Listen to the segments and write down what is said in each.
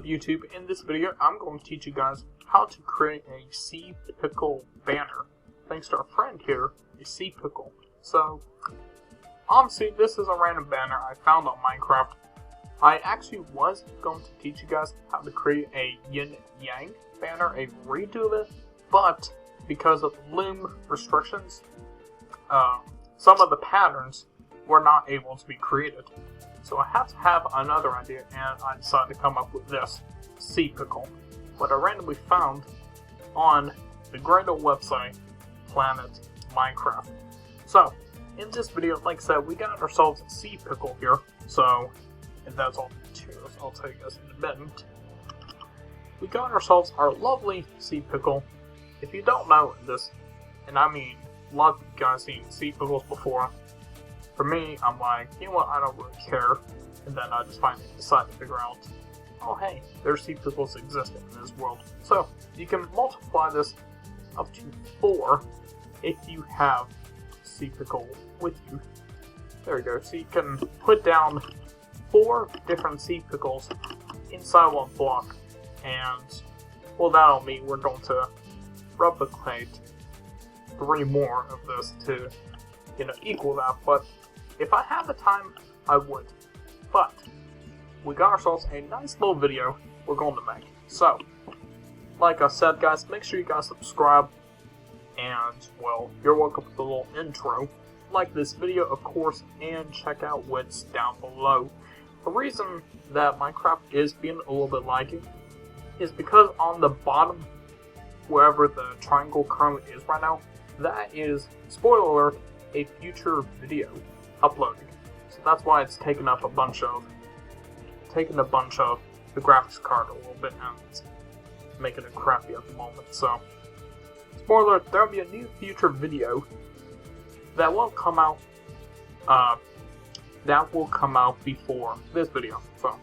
YouTube? In this video, I'm going to teach you guys how to create a Sea Pickle banner. Thanks to our friend here, a Sea Pickle. So, obviously, this is a random banner I found on Minecraft. I actually was going to teach you guys how to create a yin yang banner, a redo of it, but because of loom restrictions, some of the patterns were not able to be created. So I had to have another idea, and I decided to come up with this Sea Pickle, what I randomly found on the great old website, Planet Minecraft. So, in this video, like I said, we got ourselves a Sea Pickle here, so, and that's all the materials, I'll tell you guys in a minute. We got ourselves our lovely Sea Pickle. If you don't know this, and I mean, a lot of you guys seen Sea Pickles before. For me, I'm like, you know what, I don't really care. And then I just finally decide to figure out, oh hey, there's Sea Pickles existing in this world. So, you can multiply this up to 4 if you have Sea Pickle with you. There we go. So you can put down 4 different Sea Pickles inside one block. And, well, that'll mean we're going to replicate 3 more of this to, equal that. But if I had the time, I would. But we got ourselves a nice little video we're going to make. So, like I said, guys, make sure you guys subscribe. And, well, you're welcome to the little intro. Like this video, of course, and check out what's down below. The reason that Minecraft is being a little bit laggy is because on the bottom, wherever the triangle currently is right now, that is, spoiler alert, a future video uploading. So that's why it's taking up a bunch of the graphics card a little bit, and it's making it crappy at the moment. So, spoiler alert, there'll be a new future video that will come out. Before this video. So,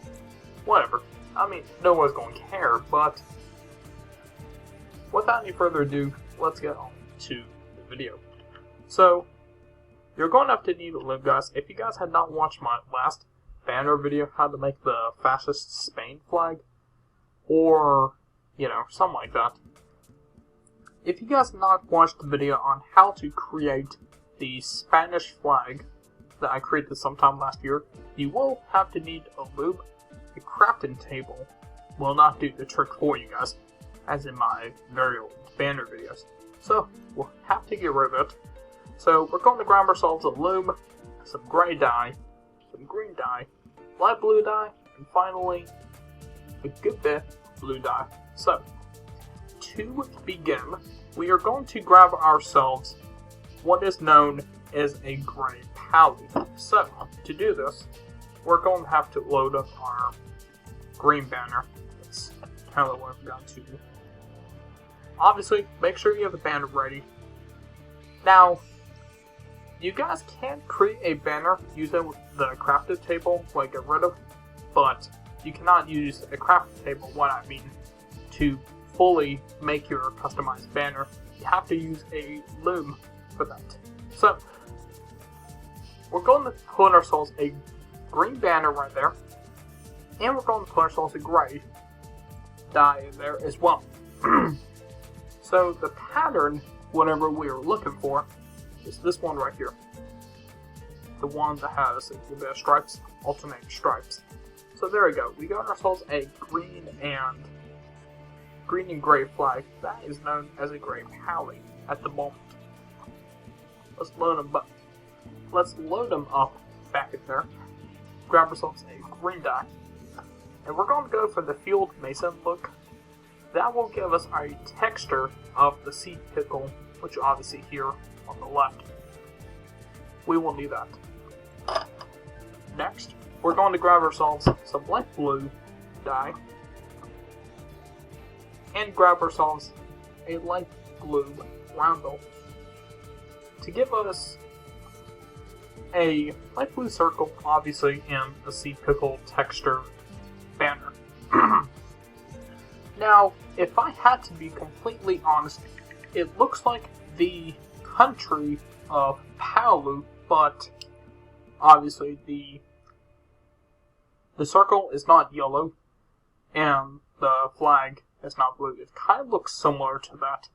whatever. I mean, no one's going to care, but without any further ado, let's get on to the video. So, you're going to have to need a link, guys. If you guys had not watched my last banner video, how to make the fascist Spain flag, or, something like that. If you guys not watched the video on how to create the Spanish flag that I created sometime last year, you will have to need a loom. A crafting table will not do the trick for you guys, as in my very old banner videos. So, we'll have to get rid of it. So, we're going to grab ourselves a loom, some gray dye, some green dye, light blue dye, and finally, a good bit of blue dye. So, to begin, we are going to grab ourselves what is known as a gray palette. So, to do this, we're going to have to load up our green banner. That's kind of what I've got to do. Obviously, make sure you have the banner ready. Now, you guys can create a banner using the crafted table, like get rid of, but you cannot use a crafted table, what I mean, to fully make your customized banner. You have to use a loom for that. So, we're going to put ourselves a green banner right there, and we're going to put ourselves a gray dye in there as well. So the pattern, whatever we are looking for, is this one right here. The one that has the stripes, alternating stripes. So there we go. We got ourselves a green and gray flag. That is known as a gray palette at the moment. Let's load them up back in there. Grab ourselves a green dye. And we're going to go for the Field Mason look. That will give us a texture of the Sea Pickle, which you obviously here on the left. We will need that. Next, we're going to grab ourselves some light blue dye. And grab ourselves a light blue roundel to give us a light blue circle, obviously, in the Sea Pickle texture banner. Now, if I had to be completely honest, it looks like the country of Palu, but obviously the circle is not yellow. and the flag is not blue. It kind of looks similar to that.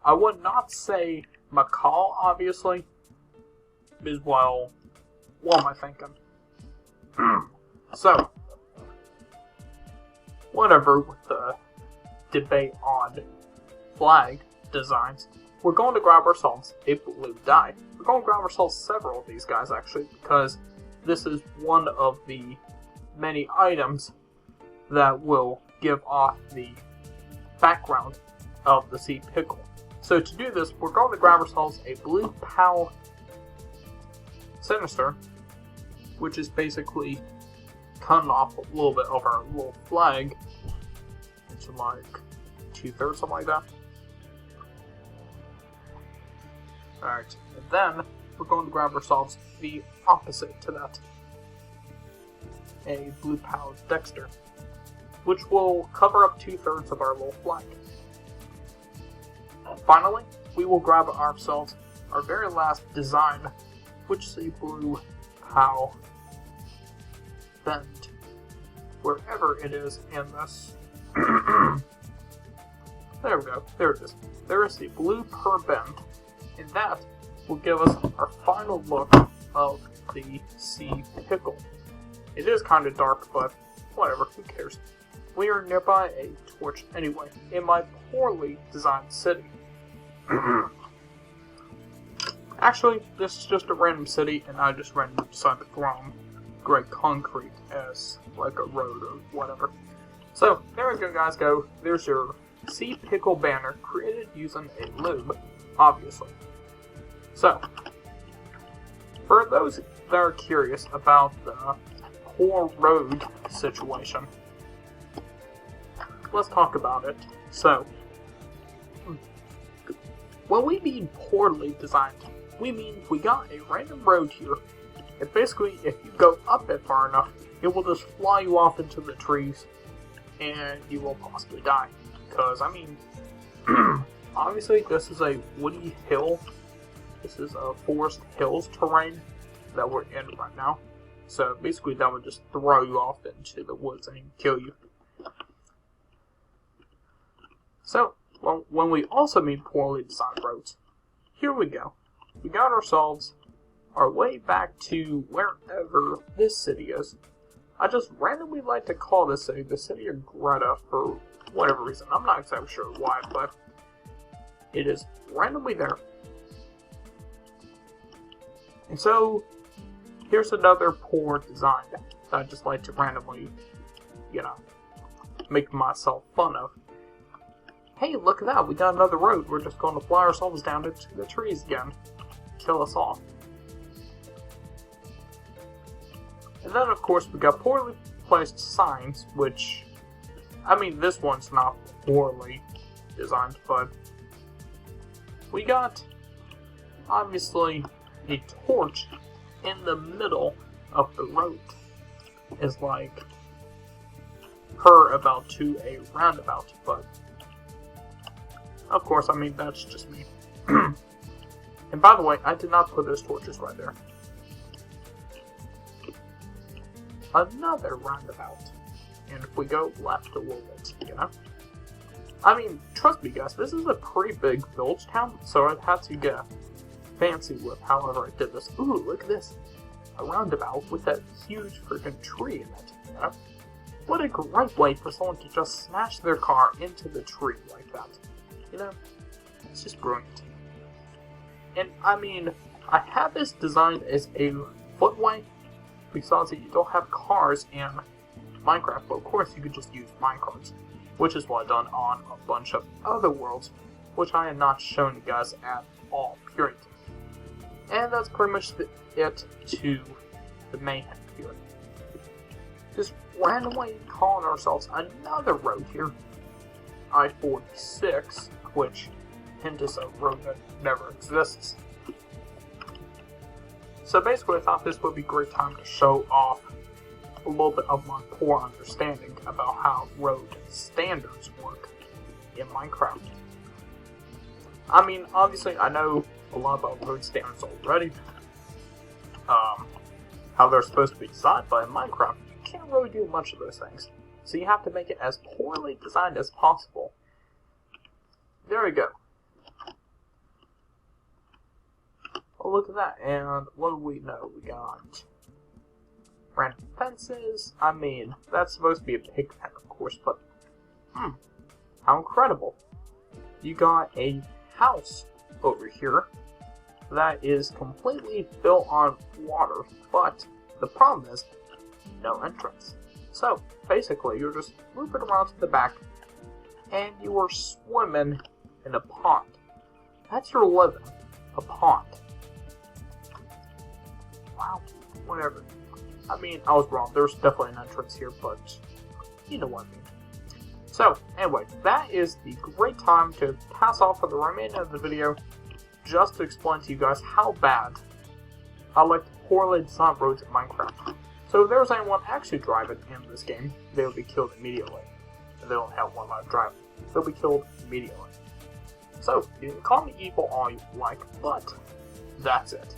I would not say macaw, obviously, is, well, what am I thinking? So, whatever with the debate on flag designs, we're going to grab ourselves a blue die. We're going to grab ourselves several of these guys, actually, because this is one of the many items that will give off the background of the Sea Pickle. So to do this, we're going to grab ourselves a blue POW Sinister, which is basically cutting off a little bit of our little flag into like 2/3, something like that. Alright, and then we're going to grab ourselves the opposite to that, a blue POW Dexter, which will cover up 2/3 of our little flag. Finally, we will grab ourselves our very last design, which is a blue POW Bend, wherever it is in this. There we go, there it is. There is the blue per bend, and that will give us our final look of the Sea Pickle. It is kind of dark, but whatever, who cares. We are nearby a torch anyway, in my poorly designed city. Actually, this is just a random city, and I just randomly decided to throw gray concrete as like a road or whatever. So, there we go, guys. There's your Sea Pickle banner, created using a lube, obviously. So, for those that are curious about the poor road situation, let's talk about it. So, when we mean poorly designed, we mean we got a random road here, and basically if you go up it far enough, it will just fly you off into the trees, and you will possibly die. Because, I mean, obviously this is a woody hill. This is a forest hills terrain that we're in right now. So basically that would just throw you off into the woods and kill you. So, when we also mean poorly designed roads, here we go. We got ourselves our way back to wherever this city is. I just randomly like to call this city the city of Greta for whatever reason. I'm not exactly sure why, but it is randomly there. And so, here's another poor design that I just like to randomly, make myself fun of. Hey, look at that, we got another road. We're just going to fly ourselves down into the trees again. Kill us all. And then, of course, we got poorly placed signs, which, I mean, this one's not poorly designed, but we got, obviously, a torch in the middle of the road. Is like her about to a roundabout, but of course, I mean, that's just me. And by the way, I did not put those torches right there. Another roundabout. And if we go left a little bit, I mean, trust me guys, this is a pretty big village town, so I'd have to get fancy with however I did this. Ooh, look at this. A roundabout with that huge freaking tree in it, What a great way for someone to just smash their car into the tree like that. It's just brilliant. And I mean, I have this designed as a footway, because you don't have cars in Minecraft, but of course you could just use minecarts, which is what I've done on a bunch of other worlds, which I have not shown you guys at all, period. And that's pretty much it to the mayhem here. Just randomly calling ourselves another road here, I-46, which hints at a road that never exists. So basically I thought this would be a great time to show off a little bit of my poor understanding about how road standards work in Minecraft. I mean, obviously I know a lot about road standards already, how they're supposed to be designed, but in Minecraft you can't really do much of those things. So you have to make it as poorly designed as possible. There we go. Oh, look at that. And what do we know? We got random fences. I mean, that's supposed to be a pig pen, of course, but how incredible. You got a house over here that is completely built on water, but the problem is no entrance. So basically you're just moving around to the back and you are swimming in a pond. That's your living, a pond. Wow, whatever. I mean, I was wrong. There's definitely an entrance here, but you know what I mean. So, anyway, that is the great time to pass off for the remainder of the video just to explain to you guys how bad I like the poorly designed roads in Minecraft. So if there was anyone actually driving in this game, they would be killed immediately. And they don't have one life driving. They'll be killed immediately. So, you can call me evil all you like, but that's it.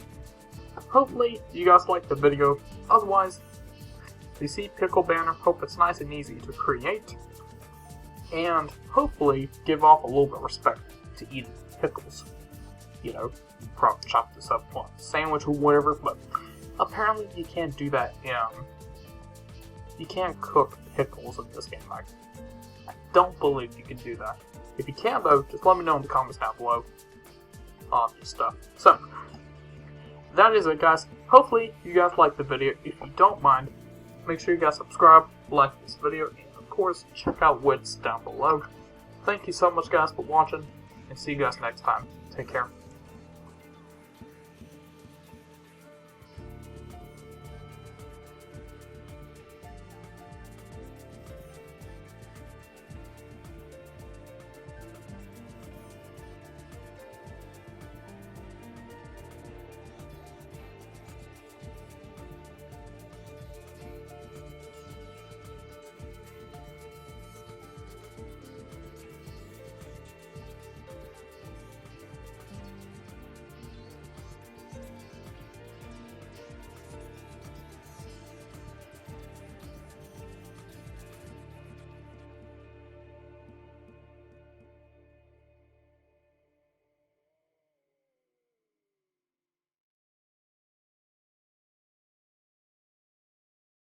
Hopefully, you guys liked the video. Otherwise, the Sea Pickle banner, hope it's nice and easy to create. And hopefully, give off a little bit of respect to eating pickles. You know, you probably chop this up on a sandwich or whatever, but apparently you can't do that you can't cook pickles in this game. I don't believe you can do that. If you can though, just let me know in the comments down below. Obvious stuff. So, that is it guys. Hopefully you guys liked the video. If you don't mind, make sure you guys subscribe, like this video, and of course, check out Wits down below. Thank you so much guys for watching, and see you guys next time. Take care.